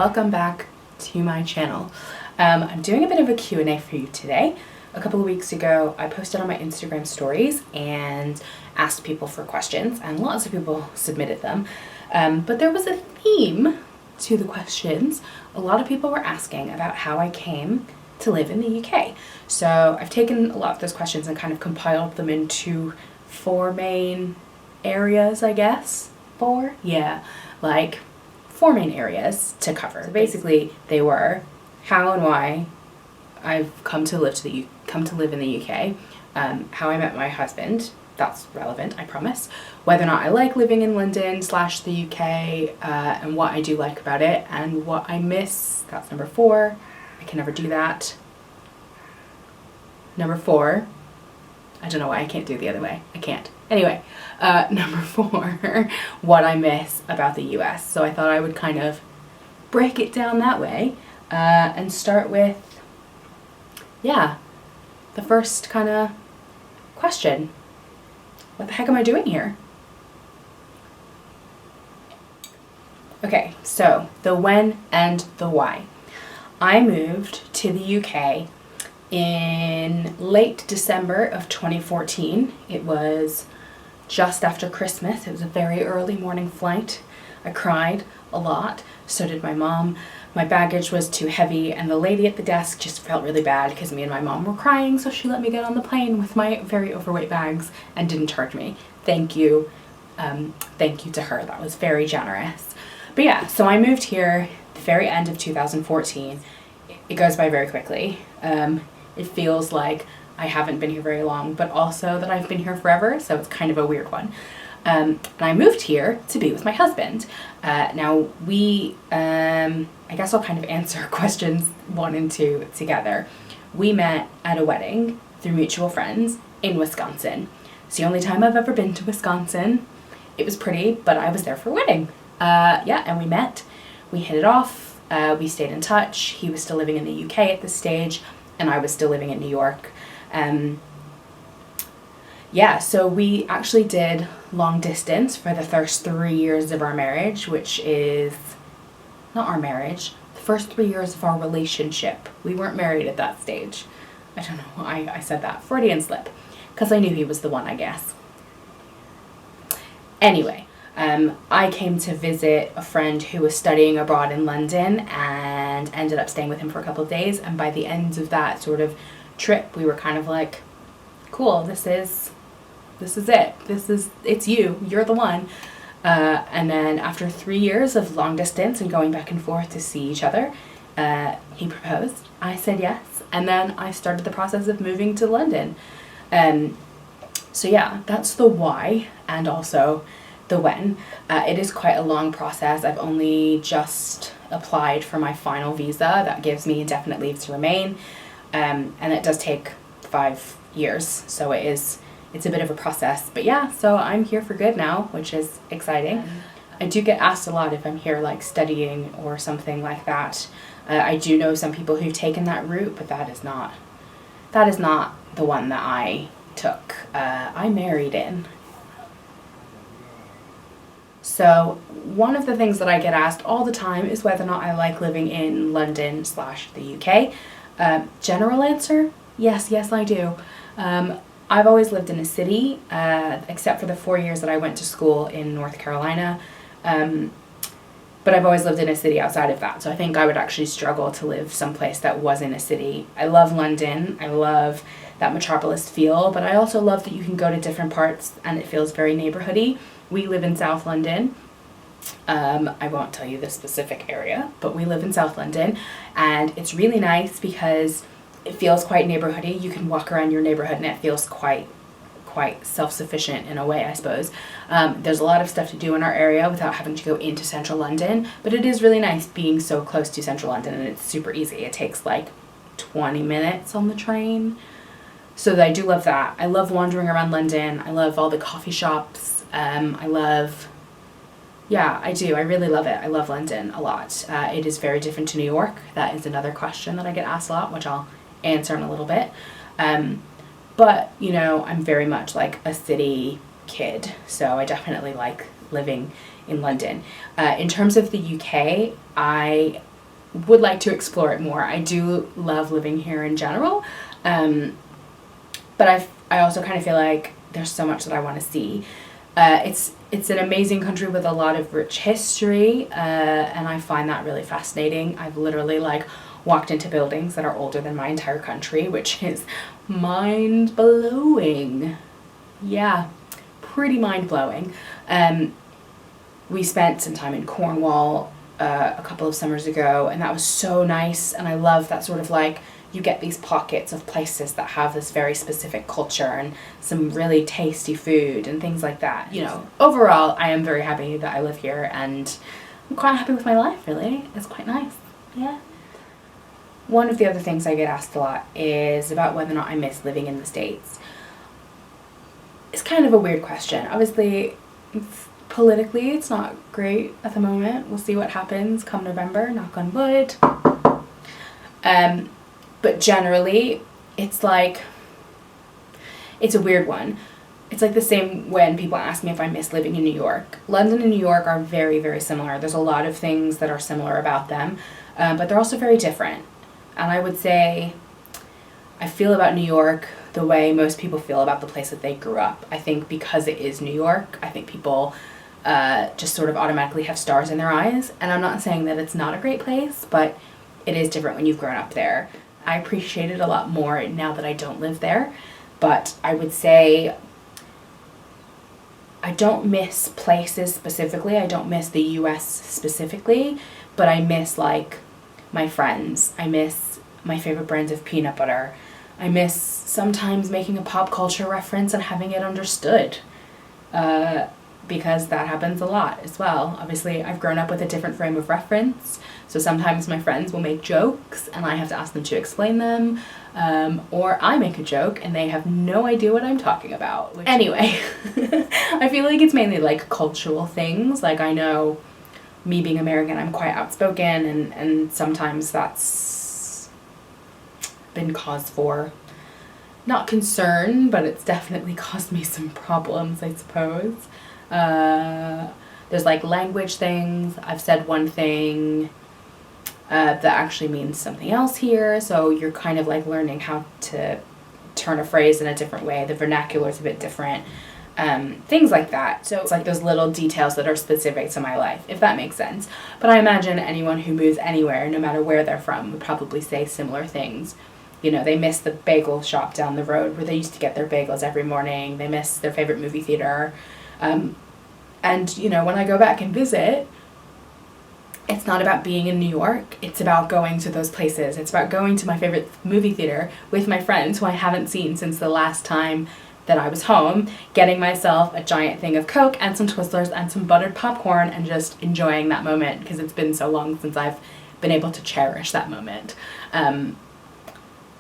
welcome back to my channel. I'm doing a bit of a Q&A for you today. A couple of weeks ago, I posted on my Instagram stories and asked people for questions, and lots of people submitted them. But there was a theme to the questions. A lot of people were asking about how I came to live in the UK. So I've taken a lot of those questions and kind of compiled them into four main areas, I guess. Four main areas to cover. So basically, they were how and why I've come to live in the UK, how I met my husband. That's relevant, I promise. Whether or not I like living in London / the UK, and what I do like about it, and what I miss. That's number 4. I can never do that. Number 4. I don't know why I can't do it the other way. I can't. Anyway, number 4, what I miss about the US. So I thought I would kind of break it down that way, and start with, the first kind of question. What the heck am I doing here? Okay, so the when and the why. I moved to the UK in late December of 2014. It was just after Christmas. It was a very early morning flight. I cried a lot. So did my mom. My baggage was too heavy, and the lady at the desk just felt really bad because me and my mom were crying, so she let me get on the plane with my very overweight bags and didn't charge me. Thank you. Thank you to her. That was very generous. But yeah, so I moved here at the very end of 2014. It goes by very quickly. It feels like I haven't been here very long, but also that I've been here forever, so it's kind of a weird one. And I moved here to be with my husband. Now we, I guess I'll kind of answer questions 1 and 2 together. We met at a wedding through mutual friends in Wisconsin. It's the only time I've ever been to Wisconsin. It was pretty, but I was there for a wedding. And we met, we hit it off, we stayed in touch. He was still living in the UK at this stage, and I was still living in New York. So we actually did long distance for the first 3 years of our marriage, which is not our marriage, the first 3 years of our relationship. We weren't married at that stage. I don't know why I said that. Freudian slip. Because I knew he was the one, I guess. Anyway, I came to visit a friend who was studying abroad in London and ended up staying with him for a couple of days. And by the end of that sort of trip, we were kind of like, cool, this is it. It's you're the one. And then after 3 years of long distance and going back and forth to see each other, he proposed. I said yes. And then I started the process of moving to London. That's the why and also the when. It is quite a long process. I've only just applied for my final visa that gives me indefinite leave to remain. And it does take 5 years. So it's a bit of a process, but so I'm here for good now, which is exciting. I do get asked a lot if I'm here like studying or something like that. I do know some people who've taken that route, but that is not the one that I took. I married in. So one of the things that I get asked all the time is whether or not I like living in London / the UK. General answer, yes, I do. I've always lived in a city, except for the 4 years that I went to school in North Carolina. But I've always lived in a city outside of that. So I think I would actually struggle to live someplace that was in a city. I love London. I love that metropolis feel, but I also love that you can go to different parts and it feels very neighborhoody. We live in South London. I won't tell you the specific area, but we live in South London, and it's really nice because it feels quite neighborhoody. You can walk around your neighborhood and it feels quite self-sufficient in a way, I suppose. There's a lot of stuff to do in our area without having to go into central London, but it is really nice being so close to central London, and it's super easy. It takes like 20 minutes on the train. So I do love that. I love wandering around London. I love all the coffee shops. I do. I really love it. I love London a lot. It is very different to New York. That is another question that I get asked a lot, which I'll answer in a little bit. But, I'm very much like a city kid, so I definitely like living in London. In terms of the UK, I would like to explore it more. I do love living here in general, but I also kind of feel like there's so much that I want to see. It's an amazing country with a lot of rich history, and I find that really fascinating. I've literally like walked into buildings that are older than my entire country, which is mind-blowing. Yeah, pretty mind-blowing. We spent some time in Cornwall a couple of summers ago, and that was so nice, and I love that sort of like you get these pockets of places that have this very specific culture and some really tasty food and things like that. You know, overall, I am very happy that I live here, and I'm quite happy with my life, really. It's quite nice. Yeah. One of the other things I get asked a lot is about whether or not I miss living in the States. It's kind of a weird question. Obviously, politically, it's not great at the moment. We'll see what happens come November, knock on wood. But generally, it's like, it's a weird one. It's like the same when people ask me if I miss living in New York. London and New York are very, very similar. There's a lot of things that are similar about them, but they're also very different. And I would say I feel about New York the way most people feel about the place that they grew up. I think because it is New York, I think people just sort of automatically have stars in their eyes. And I'm not saying that it's not a great place, but it is different when you've grown up there. I appreciate it a lot more now that I don't live there, but I would say I don't miss places specifically. I don't miss the US specifically, but I miss like my friends. I miss my favorite brands of peanut butter. I miss sometimes making a pop culture reference and having it understood, because that happens a lot as well. Obviously, I've grown up with a different frame of reference, so sometimes my friends will make jokes and I have to ask them to explain them, or I make a joke and they have no idea what I'm talking about. Anyway, I feel like it's mainly like cultural things. Like, I know me being American, I'm quite outspoken, and sometimes that's been cause for, not concern, but it's definitely caused me some problems, I suppose. There's like language things. I've said one thing that actually means something else here, so you're kind of like learning how to turn a phrase in a different way. The vernacular is a bit different. Things like that. So it's like those little details that are specific to my life, if that makes sense. But I imagine anyone who moves anywhere, no matter where they're from, would probably say similar things. You know, they miss the bagel shop down the road where they used to get their bagels every morning. They miss their favorite movie theater. And, you know, when I go back and visit, it's not about being in New York. It's about going to those places. It's about going to my favorite movie theater with my friends who I haven't seen since the last time that I was home, getting myself a giant thing of Coke and some Twizzlers and some buttered popcorn and just enjoying that moment, because it's been so long since I've been able to cherish that moment.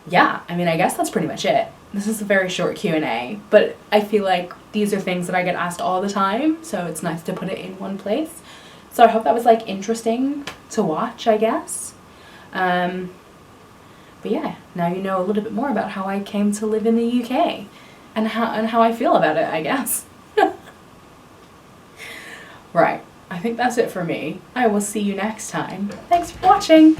Yeah, I mean, I guess that's pretty much it. This is a very short Q&A, but I feel like these are things that I get asked all the time, so it's nice to put it in one place. So I hope that was like interesting to watch, I guess. But yeah, now you know a little bit more about how I came to live in the UK and how I feel about it, I guess. Right, I think that's it for me. I will see you next time. Thanks for watching.